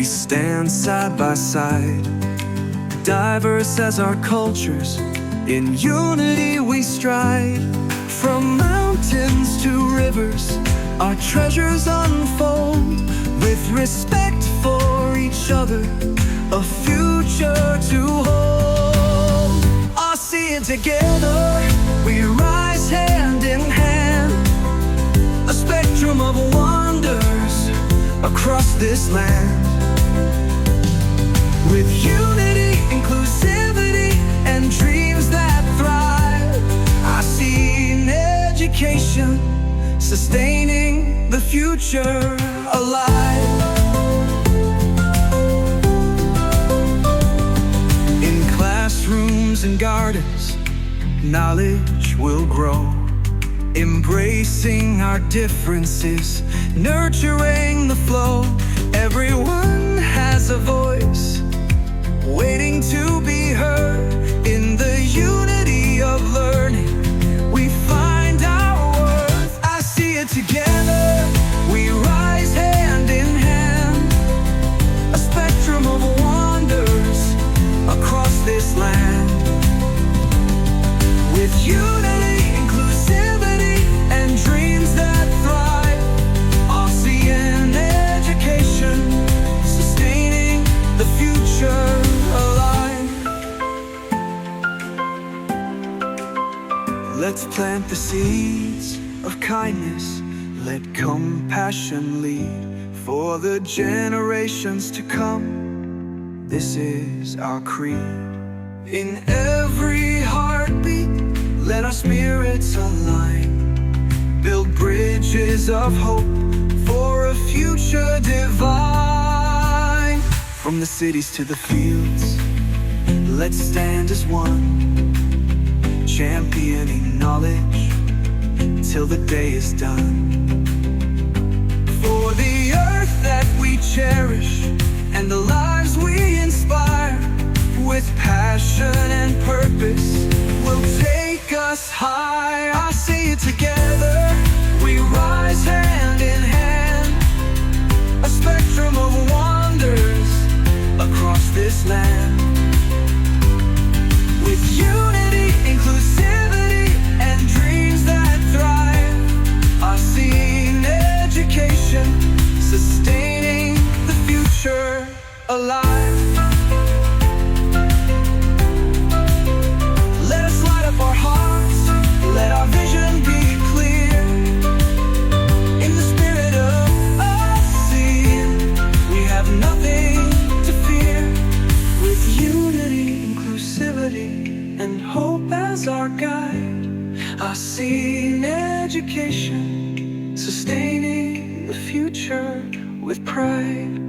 stand side by side, diverse as our cultures, in unity we stride. From mountains to rivers, our treasures unfold. With respect for each other, a future to hold. ASEAN together, we rise hand in hand. A spectrum of wonders across this land. With unity, inclusivity, and dreams that thrive, ASEAN education, sustaining the future alive. In classrooms and gardens, knowledge will grow, embracing our differences, nurturing the flow. Everyone has a voice, waiting to be heard. In the unity of learning, we find our worth. I see it together, we rise hand in hand. A spectrum of wonders across this land. With unity, inclusivity, and dreams that thrive, ASEAN education, sustaining the future alive. Let's plant the seeds of kindness, let compassion lead for the generations to come. This is our creed. In every heartbeat, let our spirits align. Build bridges of hope for a future divine. From the cities to the fields, let's stand as one, championing knowledge till the day is done. For the earth that we cherish and the lives we inspire, with passion and purpose, will take us high. I see it together, we rise hand in hand. A spectrum of wonders across this land. With unity, inclusivity, and dreams that thrive, ASEAN education, sustaining the future alive. Let us light up our hearts, let our vision be clear. In the spirit of ASEAN, we have nothing to fear. With unity, inclusivity, and hope as our guide, ASEAN education, sustaining the future with pride.